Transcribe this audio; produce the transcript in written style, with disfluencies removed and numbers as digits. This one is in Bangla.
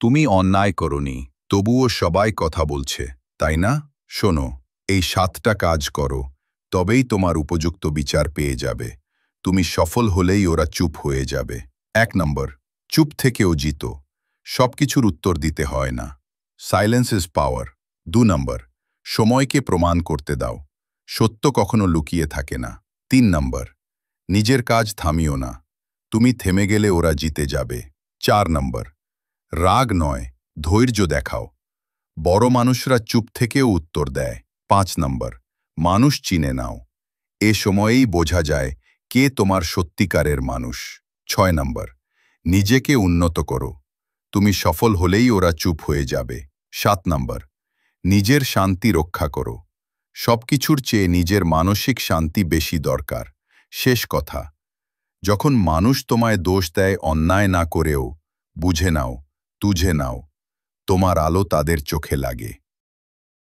তুমি অন্যায় করনি, তবুও সবাই কথা বলছে, তাই না? শোনো, এই 7টা কাজ করো, তবেই তোমার উপযুক্ত বিচার পেয়ে যাবে। তুমি সফল হলেই ওরা চুপ হয়ে যাবে। 1 নম্বর, চুপ থেকেও জিতো। সবকিছুর উত্তর দিতে হয় না। Silence is power. 2 নম্বর, সময়কে প্রমাণ করতে দাও। সত্য কখনো লুকিয়ে থাকে না। 3 নম্বর, নিজের কাজ থামিও না। তুমি থেমে গেলে ওরা জিতে যাবে। 4 নম্বর, রাগ নয়, ধৈর্য দেখাও। বড় মানুষরা চুপ থেকেও উত্তর দেয়। 5 নম্বর, মানুষ চিনে নাও। এ সময়েই বোঝা যায় কে তোমার সত্যিকারের মানুষ। 6 নম্বর, নিজেকে উন্নত করো। তুমি সফল হলেই ওরা চুপ হয়ে যাবে। 7 নম্বর, নিজের শান্তি রক্ষা করো। সবকিছুর চেয়ে নিজের মানসিক শান্তি বেশি দরকার। শেষ কথা, যখন মানুষ তোমায় দোষ দেয় অন্যায় না করেও, বুঝে নাও, তুঝে নাও, তোমার আলো তাদের চোখে লাগে।